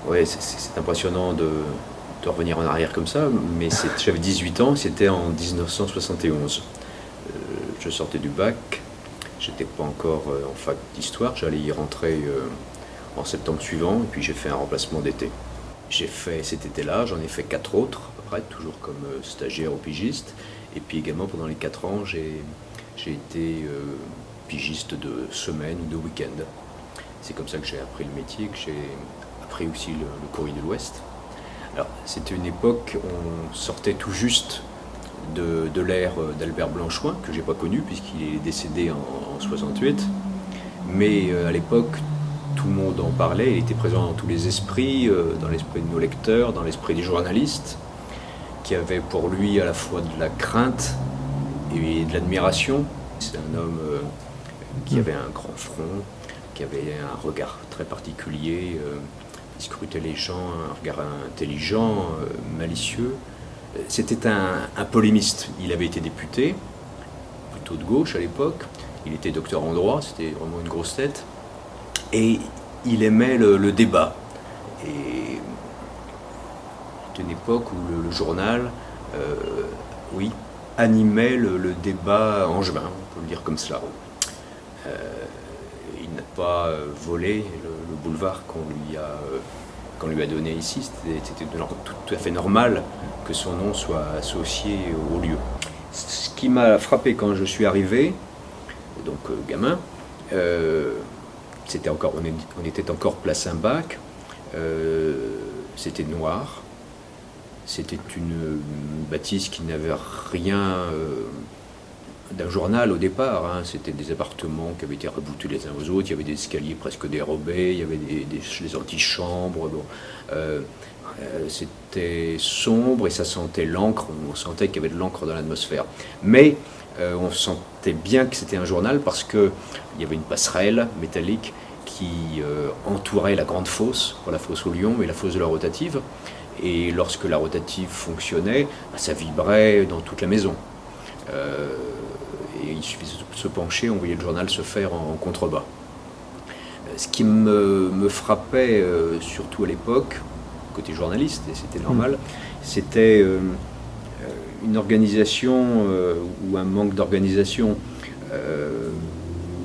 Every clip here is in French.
Ouais, c'est impressionnant de revenir en arrière comme ça, mais j'avais 18 ans, c'était en 1971. Je sortais du bac, j'étais pas encore en fac d'histoire, j'allais y rentrer en septembre suivant, et puis j'ai fait un remplacement d'été. J'ai fait cet été-là, j'en ai fait 4 autres, à peu près, toujours comme stagiaire ou pigiste, et puis également pendant les 4 ans, j'ai été pigiste de semaine ou de week-end. C'est comme ça que j'ai appris le métier, que j'ai appris aussi le courrier de l'Ouest. Alors, c'était une époque, on sortait tout juste de l'ère d'Albert Blanchoin, que j'ai pas connu puisqu'il est décédé en 68. Mais à l'époque, tout le monde en parlait, il était présent dans tous les esprits, dans l'esprit de nos lecteurs, dans l'esprit des journalistes, qui avaient pour lui à la fois de la crainte et de l'admiration. C'est un homme qui avait un grand front, qui avait un regard très particulier, il scrutait les gens, un regard intelligent, malicieux. C'était un polémiste. Il avait été député, plutôt de gauche à l'époque. Il était docteur en droit, c'était vraiment une grosse tête. Et il aimait le débat. Et c'était une époque où le journal, oui, animait le débat angevin, on peut le dire comme cela. Il n'a pas volé le boulevard qu'on lui a donné ici. C'était tout à fait normal que son nom soit associé au lieu. Ce qui m'a frappé quand je suis arrivé, donc gamin, on était encore place Imbach, c'était noir, c'était une bâtisse qui n'avait rien d'un journal au départ, hein. C'était des appartements qui avaient été reboutés les uns aux autres, il y avait des escaliers presque dérobés, il y avait des antichambres, bon. C'était sombre et ça sentait l'encre, on sentait qu'il y avait de l'encre dans l'atmosphère. Mais on sentait bien que c'était un journal parce qu'il y avait une passerelle métallique qui entourait la grande fosse, pour la fosse au lion et la fosse de la rotative. Et lorsque la rotative fonctionnait, ça vibrait dans toute la maison. Et il suffisait de se pencher, on voyait le journal se faire en contrebas. Ce qui me frappait, surtout à l'époque, côté journaliste, et c'était normal, c'était une organisation ou un manque d'organisation.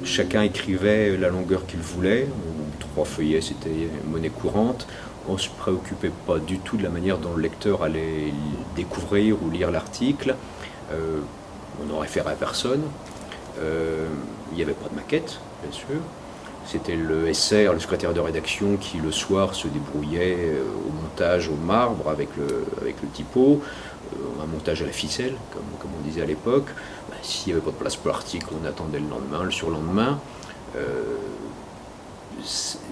Chacun écrivait la longueur qu'il voulait, 3 feuillets c'était monnaie courante. On ne se préoccupait pas du tout de la manière dont le lecteur allait découvrir ou lire l'article. On n'en référait à personne. Il n'y avait pas de maquette, bien sûr. C'était le SR, le secrétaire de rédaction, qui le soir se débrouillait au montage au marbre avec le typo, un montage à la ficelle, comme on disait à l'époque. S'il n'y avait pas de place pour l'article, on attendait le lendemain, le surlendemain.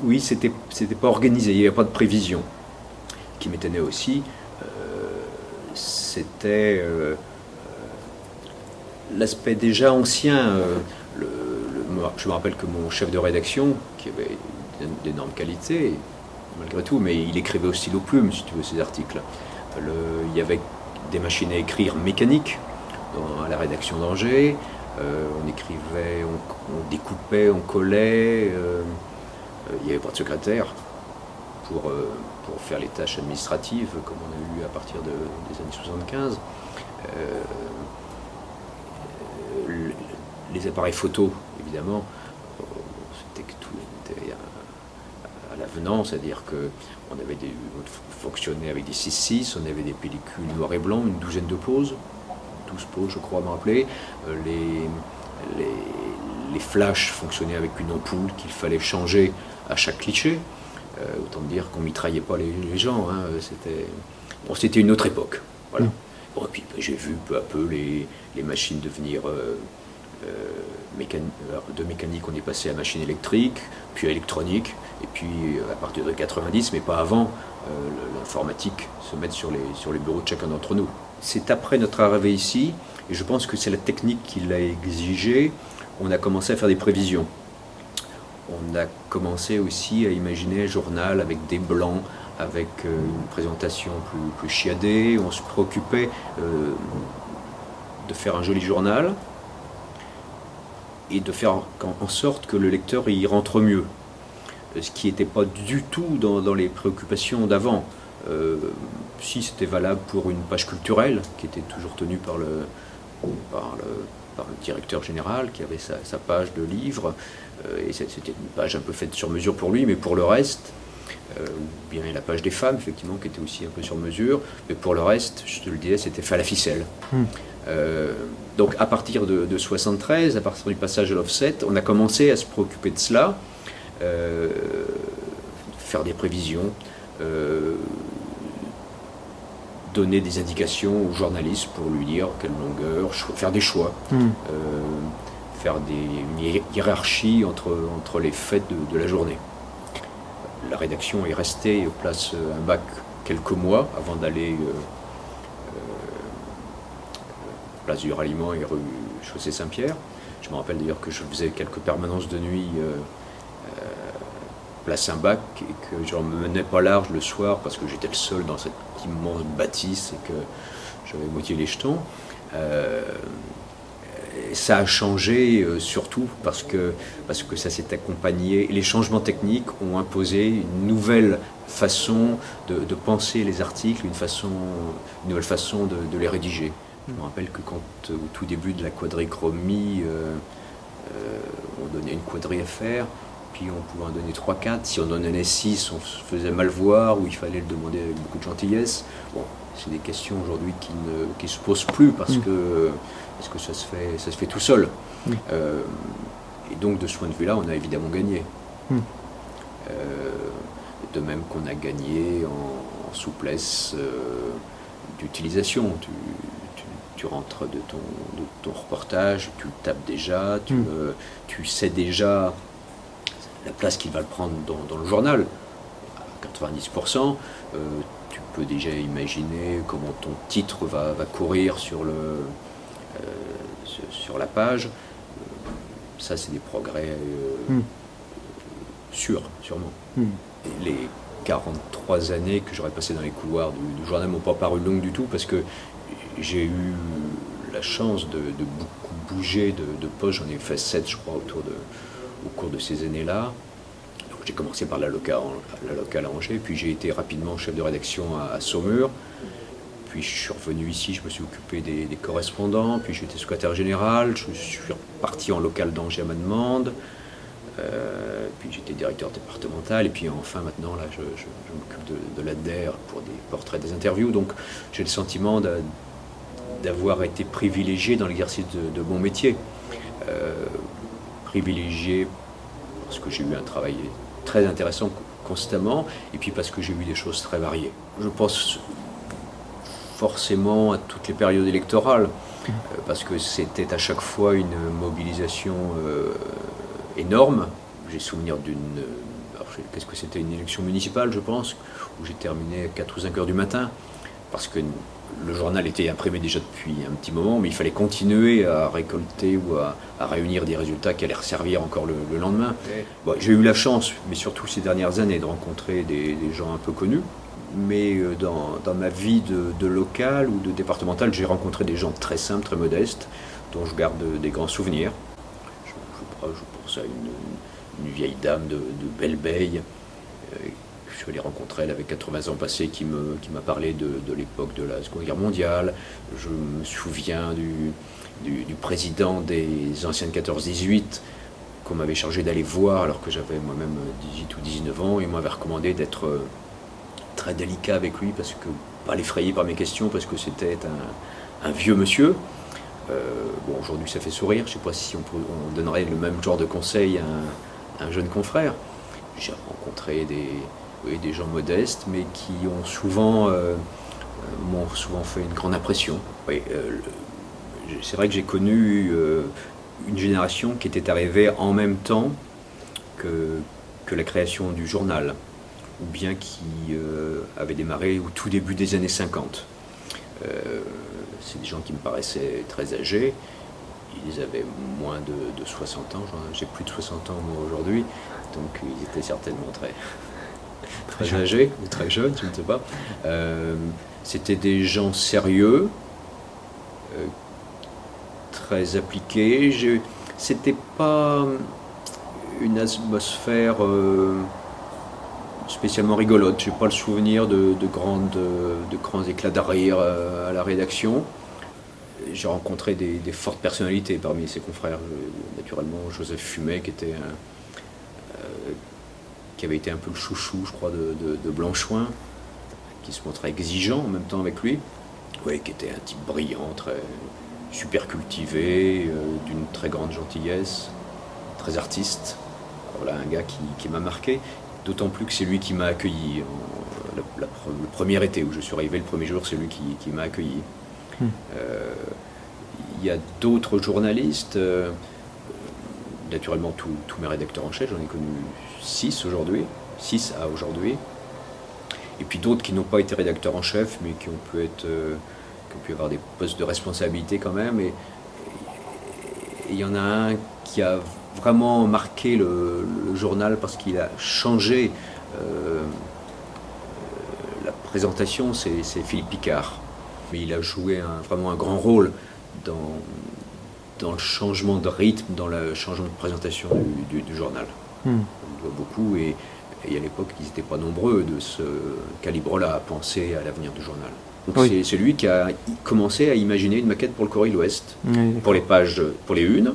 Oui, c'était pas organisé, il n'y avait pas de prévision. Ce qui m'étonnait aussi, c'était l'aspect déjà ancien. Je me rappelle que mon chef de rédaction, qui avait d'énormes qualités, malgré tout, mais il écrivait au stylo plume, si tu veux, ses articles. Il y avait des machines à écrire mécaniques à la rédaction d'Angers. On écrivait, on découpait, on collait. Il n'y avait pas de secrétaire pour faire les tâches administratives comme on a eu à partir des années 75. Les appareils photo, évidemment, c'était que tout était à l'avenant, c'est-à-dire qu'on fonctionnait avec des 6:6, on avait des pellicules noir et blanc, une douzaine de poses, 12 poses je crois me rappeler. Les flashs fonctionnaient avec une ampoule qu'il fallait changer à chaque cliché. Autant dire qu'on mitraillait pas les gens, hein. C'était une autre époque. Voilà. Bon, et puis j'ai vu peu à peu les machines devenir de mécanique, on est passé à machine électrique, puis à électronique, et puis à partir de 90, mais pas avant, l'informatique se mettre sur les bureaux de chacun d'entre nous. C'est après notre arrivée ici, et je pense que c'est la technique qui l'a exigé, on a commencé à faire des prévisions. On a commencé aussi à imaginer un journal avec des blancs, avec une présentation plus chiadée. On se préoccupait de faire un joli journal et de faire en sorte que le lecteur y rentre mieux. ce qui n'était pas du tout dans les préoccupations d'avant. Si c'était valable pour une page culturelle, qui était toujours tenue par le directeur général, qui avait sa page de livres, et c'était une page un peu faite sur mesure pour lui, mais pour le reste, ou bien la page des femmes, effectivement, qui était aussi un peu sur mesure, mais pour le reste, je te le disais, c'était fait à la ficelle. Donc à partir de 73, à partir du passage à l'offset, on a commencé à se préoccuper de cela, faire des prévisions, donner des indications au journaliste pour lui dire quelle longueur, faire des choix, faire une hiérarchie entre les faits de la journée. La rédaction est restée place un bac quelques mois avant d'aller place du Ralliement et rue Chaussée Saint-Pierre. Je me rappelle d'ailleurs que je faisais quelques permanences de nuit place Saint-Bac et que je ne me menais pas large le soir parce que j'étais le seul dans cette immense bâtisse et que j'avais moitié les jetons. Ça a changé surtout parce que ça s'est accompagné. Les changements techniques ont imposé une nouvelle façon de penser les articles, une nouvelle façon de les rédiger. Je me rappelle que quand, au tout début de la quadrichromie, on donnait une quadrille à faire, puis on pouvait en donner 3-4. Si on en donnait 6, on se faisait mal voir ou il fallait le demander avec beaucoup de gentillesse. Bon, c'est des questions aujourd'hui qui ne se posent plus parce que ça se fait tout seul. Et donc de ce point de vue-là, on a évidemment gagné. De même qu'on a gagné en souplesse d'utilisation. Tu rentres de ton reportage, tu le tapes déjà, tu sais déjà la place qu'il va le prendre dans le journal. À 90%, tu peux déjà imaginer comment ton titre va courir sur la page. Ça, c'est des progrès sûrement. Et les 43 années que j'aurais passées dans les couloirs du journal ne m'ont pas paru longues du tout parce que j'ai eu la chance de beaucoup bouger de poste. J'en ai fait 7, je crois, au cours de ces années-là. Donc, j'ai commencé par la locale à Angers, puis j'ai été rapidement chef de rédaction à Saumur. Puis je suis revenu ici, je me suis occupé des correspondants, puis j'étais secrétaire général, je suis reparti en local d'Angers à ma demande, puis j'étais directeur départemental, et puis enfin maintenant là je m'occupe de l'ADER pour des portraits, des interviews, donc j'ai le sentiment d'avoir été privilégié dans l'exercice de mon métier. Privilégié parce que j'ai eu un travail très intéressant constamment, et puis parce que j'ai eu des choses très variées. Je pense forcément à toutes les périodes électorales, parce que c'était à chaque fois une mobilisation énorme. J'ai souvenir qu'est-ce que c'était, une élection municipale, je pense, où j'ai terminé à 4 ou 5 heures du matin, parce que le journal était imprimé déjà depuis un petit moment, mais il fallait continuer à récolter ou à réunir des résultats qui allaient servir encore le lendemain. Bon, j'ai eu la chance, mais surtout ces dernières années, de rencontrer des gens un peu connus. Mais dans ma vie de local ou de départemental, j'ai rencontré des gens très simples, très modestes, dont je garde des grands souvenirs. Je pense à une vieille dame de Belleveille. Je suis allé rencontrer, elle avait 80 ans passés, qui m'a parlé de l'époque de la Seconde Guerre mondiale. Je me souviens du président des anciennes 14-18 qu'on m'avait chargé d'aller voir alors que j'avais moi-même 18 ou 19 ans, et m'avait recommandé d'être très délicat avec lui, parce que pas l'effrayer par mes questions, parce que c'était un vieux monsieur. Bon, aujourd'hui ça fait sourire, je ne sais pas si on donnerait le même genre de conseil à un jeune confrère. J'ai rencontré des gens modestes, mais qui m'ont souvent fait une grande impression. Oui, c'est vrai que j'ai connu une génération qui était arrivée en même temps que la création du journal, ou bien qui avait démarré au tout début des années 50. C'est des gens qui me paraissaient très âgés. Ils avaient moins de 60 ans. J'ai plus de 60 ans moi aujourd'hui, donc ils étaient certainement très âgés, ou très jeunes, je ne sais pas. C'était des gens sérieux, très appliqués. C'était pas une atmosphère spécialement rigolote. Je n'ai pas le souvenir de grands éclats de rire à la rédaction. J'ai rencontré des fortes personnalités parmi ses confrères. Naturellement, Joseph Fumet, qui avait été un peu le chouchou, je crois, de Blanchouin, qui se montrait exigeant en même temps avec lui. Oui, qui était un type brillant, super cultivé, d'une très grande gentillesse, très artiste. Voilà un gars qui m'a marqué, d'autant plus que c'est lui qui m'a accueilli. Le premier été où je suis arrivé, le premier jour, c'est lui qui m'a accueilli. Il y a d'autres journalistes, naturellement tous mes rédacteurs en chef, j'en ai connu 6 aujourd'hui, 6 à aujourd'hui. Et puis d'autres qui n'ont pas été rédacteurs en chef, mais qui ont pu avoir des postes de responsabilité quand même. Et il y en a un qui a vraiment marqué le journal parce qu'il a changé la présentation, c'est Philippe Picard. Mais il a joué vraiment un grand rôle dans le changement de rythme, dans le changement de présentation du journal. On le voit beaucoup et à l'époque, ils n'étaient pas nombreux de ce calibre-là à penser à l'avenir du journal. Donc oui. C'est lui qui a commencé à imaginer une maquette pour le Courrier de l'Ouest, pour les pages, pour les unes,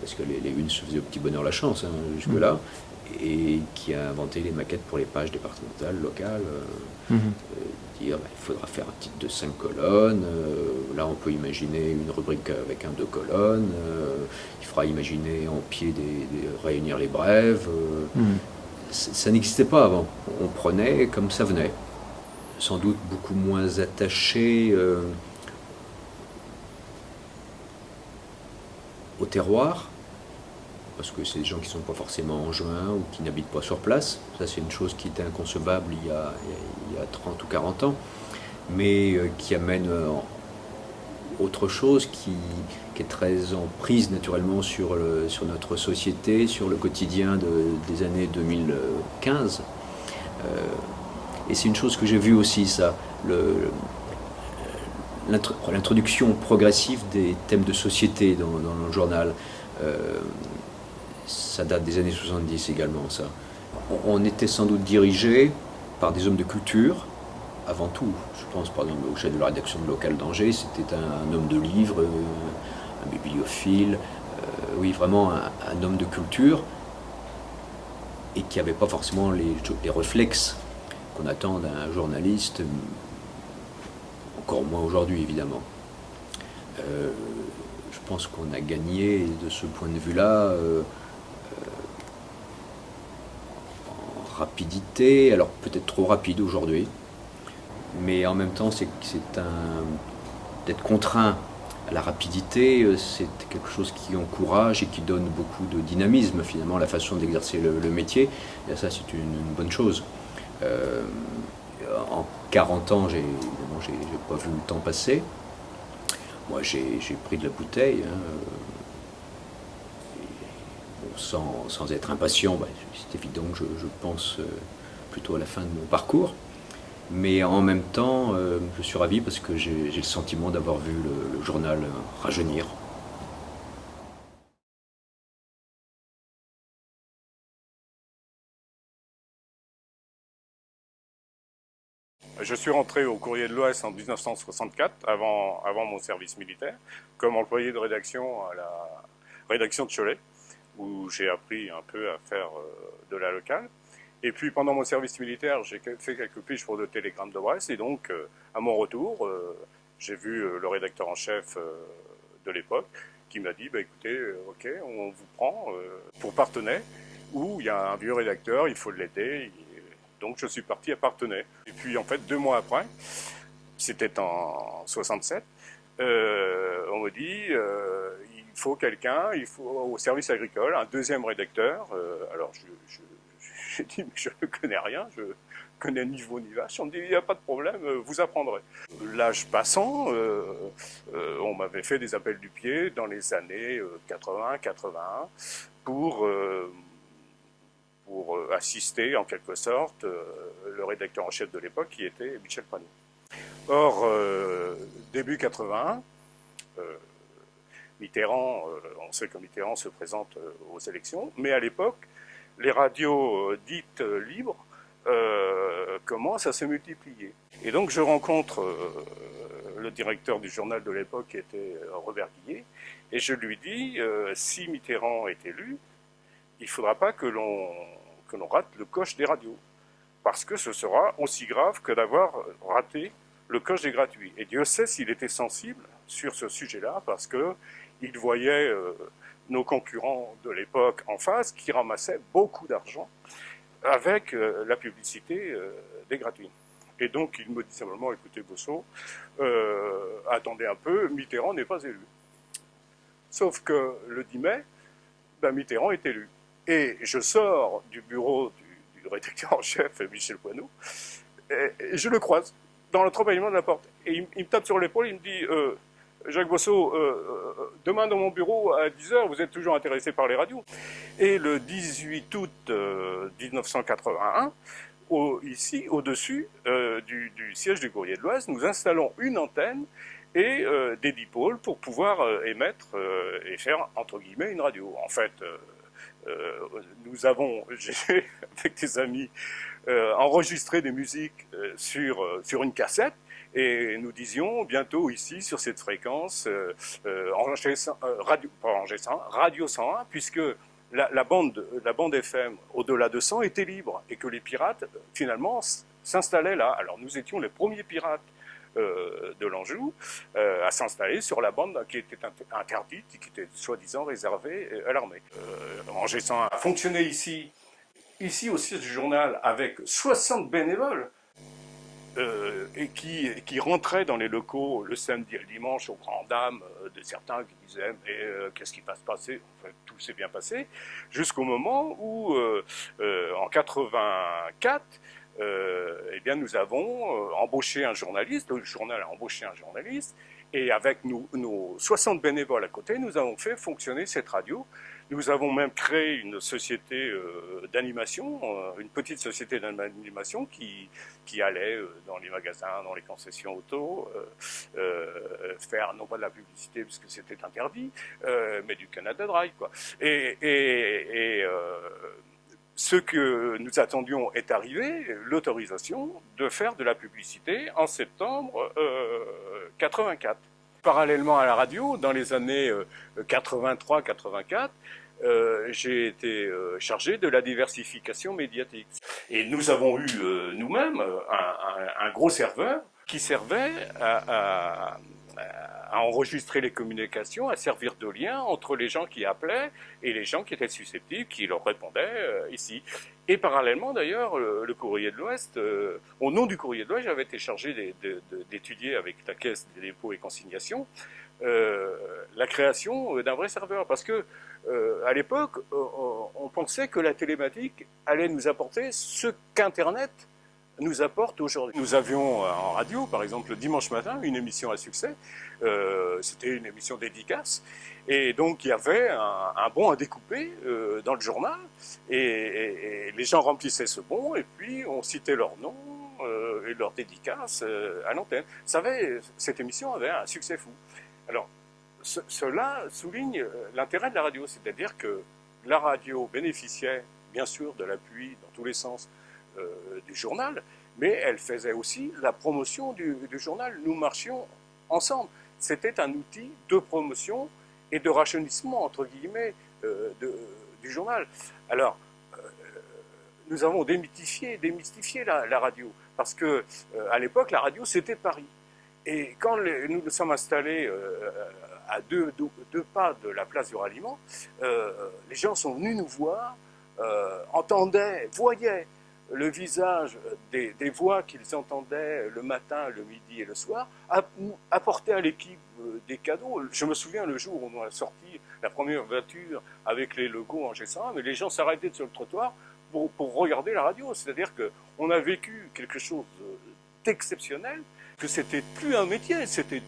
parce que les unes se faisaient au petit bonheur la chance jusque-là, et qui a inventé les maquettes pour les pages départementales, locales. Dire il faudra faire un titre de 5 colonnes, là on peut imaginer une rubrique avec 2 colonnes, il faudra imaginer en pied réunir les brèves. Ça n'existait pas avant, on prenait comme ça venait. Sans doute beaucoup moins attaché au terroir, parce que c'est des gens qui ne sont pas forcément angevins ou qui n'habitent pas sur place. Ça, c'est une chose qui était inconcevable il y a 30 ou 40 ans, mais qui amène autre chose qui est très en prise naturellement sur notre société, sur le quotidien des années 2015. Et c'est une chose que j'ai vue aussi, ça, l'introduction progressive des thèmes de société dans le journal. Ça date des années 70 également, ça. On était sans doute dirigé par des hommes de culture, avant tout. Je pense par exemple au chef de la rédaction de Local d'Angers, c'était un homme de livres, un bibliophile, oui, vraiment un homme de culture, et qui n'avait pas forcément les réflexes qu'on attend d'un journaliste, encore moins aujourd'hui évidemment. Je pense qu'on a gagné de ce point de vue-là en rapidité, alors peut-être trop rapide aujourd'hui, mais en même temps d'être contraint à la rapidité, c'est quelque chose qui encourage et qui donne beaucoup de dynamisme finalement à la façon d'exercer le métier, et ça c'est une bonne chose. En 40 ans, j'ai pas vu le temps passer. Moi, j'ai pris de la bouteille, sans être impatient. C'est évident que je pense plutôt à la fin de mon parcours. Mais en même temps, je suis ravi parce que j'ai le sentiment d'avoir vu le journal rajeunir. Je suis rentré au Courrier de l'Ouest en 1964, avant mon service militaire, comme employé de rédaction à la rédaction de Cholet, où j'ai appris un peu à faire de la locale. Et puis pendant mon service militaire, j'ai fait quelques piges pour le Télégramme de Brest, et donc à mon retour, j'ai vu le rédacteur en chef de l'époque, qui m'a dit, écoutez, ok, on vous prend pour Parthenay, où il y a un vieux rédacteur, il faut l'aider. Donc je suis parti à Parthenay. Et puis en fait, 2 mois après, c'était en 67, on me dit il faut quelqu'un, il faut au service agricole, un deuxième rédacteur. Alors j'ai dit mais je ne connais rien, je connais ni veau ni vache. On me dit il n'y a pas de problème, vous apprendrez. L'âge passant, on m'avait fait des appels du pied dans les années 80-81 pour assister en quelque sorte le rédacteur en chef de l'époque qui était Michel Panot. Or, début 81, Mitterrand, on sait que Mitterrand se présente aux élections, mais à l'époque, les radios dites libres commencent à se multiplier. Et donc je rencontre le directeur du journal de l'époque, qui était Robert Guillet, et je lui dis, si Mitterrand est élu, il ne faudra pas que l'on rate le coche des radios, parce que ce sera aussi grave que d'avoir raté le coche des gratuits. Et Dieu sait s'il était sensible sur ce sujet-là, parce qu'il voyait nos concurrents de l'époque en face, qui ramassaient beaucoup d'argent avec la publicité des gratuits. Et donc il me dit simplement, écoutez Bosso, attendez un peu, Mitterrand n'est pas élu. Sauf que le 10 mai, Mitterrand est élu. Et je sors du bureau du rédacteur en chef, Michel Poineau, et je le croise dans l'entrebâillement de la porte. Et il me tape sur l'épaule, il me dit Jacques Bosso, demain dans mon bureau à 10h, vous êtes toujours intéressé par les radios. Et le 18 août 1981, ici, au-dessus du siège du Courrier de l'Ouest, nous installons une antenne et des dipôles pour pouvoir émettre et faire, entre guillemets, une radio. En fait, j'ai, avec des amis, enregistré des musiques sur une cassette, et nous disions bientôt ici, sur cette fréquence, Radio 101, puisque la bande FM au-delà de 100 était libre, et que les pirates, finalement, s'installaient là. Alors nous étions les premiers pirates de l'Anjou à s'installer sur la bande qui était interdite et qui était soi-disant réservée à l'armée. Angers 101 a fonctionné ici au siège du journal avec 60 bénévoles et qui rentraient dans les locaux le samedi et le dimanche aux grandes dames de certains qui disaient mais qu'est-ce qui va se passer? Enfin, tout s'est bien passé jusqu'au moment où en 84 eh bien, nous avons embauché un journaliste, le journal a embauché un journaliste, et avec nos 60 bénévoles à côté, nous avons fait fonctionner cette radio. Nous avons même créé une société d'animation, une petite société d'animation qui allait dans les magasins, dans les concessions auto, faire non pas de la publicité puisque c'était interdit, mais du Canada Dry, quoi. Ce que nous attendions est arrivé, l'autorisation de faire de la publicité en septembre 84. Parallèlement à la radio, dans les années 83-84, j'ai été chargé de la diversification médiatique. Et nous avons eu nous-mêmes un gros serveur qui servait à enregistrer les communications, à servir de lien entre les gens qui appelaient et les gens qui étaient susceptibles, qui leur répondaient ici. Et parallèlement, d'ailleurs, le Courrier de l'Ouest, au nom du Courrier de l'Ouest, j'avais été chargé d'étudier avec la Caisse des dépôts et consignations la création d'un vrai serveur. Parce que à l'époque, on pensait que la télématique allait nous apporter ce qu'Internet nous apporte aujourd'hui. Nous avions en radio, par exemple, le dimanche matin, une émission à succès. C'était une émission dédicace. Et donc, il y avait un bon à découper dans le journal. Et les gens remplissaient ce bon, et puis on citait leur nom et leur dédicace à l'antenne. Cette émission avait un succès fou. Alors, cela souligne l'intérêt de la radio. C'est-à-dire que la radio bénéficiait, bien sûr, de l'appui dans tous les sens du journal, mais elle faisait aussi la promotion du journal. Nous marchions ensemble. C'était un outil de promotion et de rajeunissement, entre guillemets, du journal. Alors, nous avons démystifié la radio, parce que à l'époque, la radio, c'était Paris. Et quand nous nous sommes installés à deux pas de la place du Ralliement, les gens sont venus nous voir, entendaient, voyaient le visage des voix qu'ils entendaient le matin, le midi et le soir, apportaient à l'équipe des cadeaux. Je me souviens le jour où on a sorti la première voiture avec les logos Angers 101, mais les gens s'arrêtaient sur le trottoir pour regarder la radio. C'est-à-dire qu'on a vécu quelque chose d'exceptionnel, que c'était plus un métier, c'était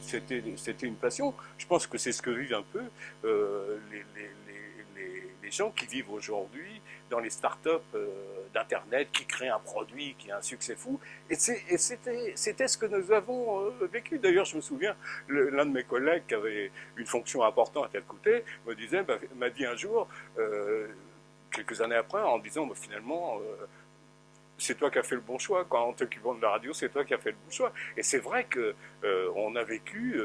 une passion. Je pense que c'est ce que vivent un peu des gens qui vivent aujourd'hui dans les startups d'Internet, qui créent un produit qui a un succès fou. Et c'était ce que nous avons vécu. D'ailleurs, je me souviens, l'un de mes collègues qui avait une fonction importante à Calcutta m'a dit un jour, quelques années après, en disant finalement, c'est toi qui as fait le bon choix. En t'occupant de la radio, c'est toi qui as fait le bon choix. Et c'est vrai qu'on a vécu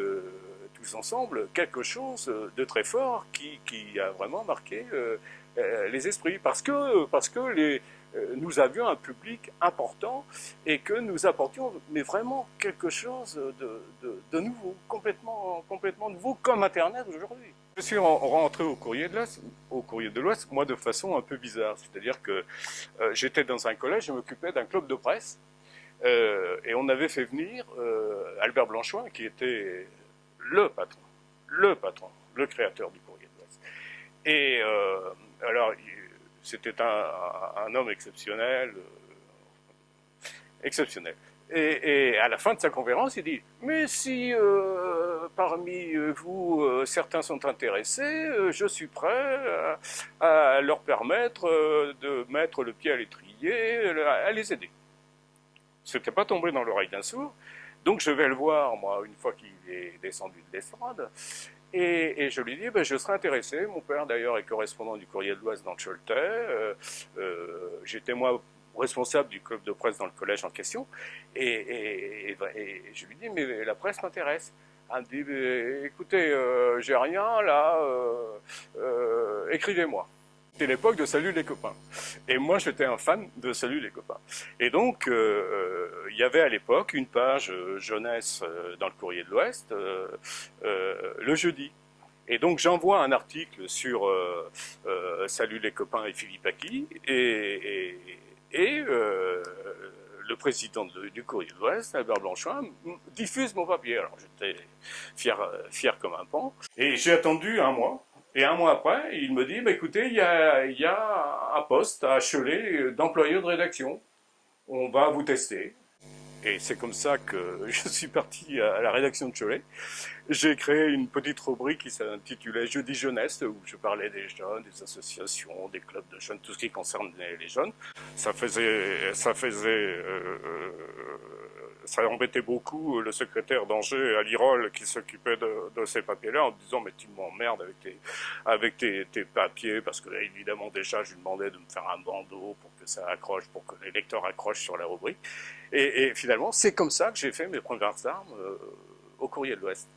tous ensemble quelque chose de très fort qui a vraiment marqué les esprits. Parce que nous avions un public important et que nous apportions mais vraiment quelque chose de nouveau, complètement nouveau, comme Internet aujourd'hui. Je suis rentré au Courrier de l'Ouest, moi de façon un peu bizarre. C'est-à-dire que j'étais dans un collège, je m'occupais d'un club de presse et on avait fait venir Albert Blanchoin qui était le patron, le créateur du Courrier de l'Ouest. Et alors, c'était un homme exceptionnel. Et à la fin de sa conférence, il dit « Mais si parmi vous, certains sont intéressés, je suis prêt à leur permettre de mettre le pied à l'étrier, à les aider. » C'était pas tombé dans l'oreille d'un sourd. Donc je vais le voir, moi, une fois qu'il est descendu de l'estrade. Et je lui dis, je serais intéressé. Mon père, d'ailleurs, est correspondant du Courrier de l'Ouest dans le Choletais. J'étais, moi, responsable du club de presse dans le collège en question. Et je lui dis, mais la presse m'intéresse. Elle me dit, écoutez, j'ai rien, là, écrivez-moi. C'était l'époque de Salut les copains. Et moi, j'étais un fan de Salut les copains. Et donc, il y avait à l'époque une page jeunesse dans le Courrier de l'Ouest, le jeudi. Et donc, j'envoie un article sur Salut les copains et Philippe Aki, et le président du Courrier de l'Ouest, Albert Blanchoin, diffuse mon papier. Alors, j'étais fier comme un pan. Et j'ai attendu un mois. Et un mois après, il me dit, écoutez, il y a un poste à Cholet d'employé de rédaction. On va vous tester. Et c'est comme ça que je suis parti à la rédaction de Cholet. J'ai créé une petite rubrique qui s'intitulait Jeudi Jeunesse, où je parlais des jeunes, des associations, des clubs de jeunes, tout ce qui concerne les jeunes. Ça embêtait beaucoup le secrétaire d'Angers à l'IROL qui s'occupait de ces papiers-là en disant mais tu m'emmerdes avec tes papiers parce que là, évidemment déjà je lui demandais de me faire un bandeau pour que ça accroche, pour que les lecteurs accrochent sur la rubrique. Et finalement c'est comme ça que j'ai fait mes premières armes au Courrier de l'Ouest.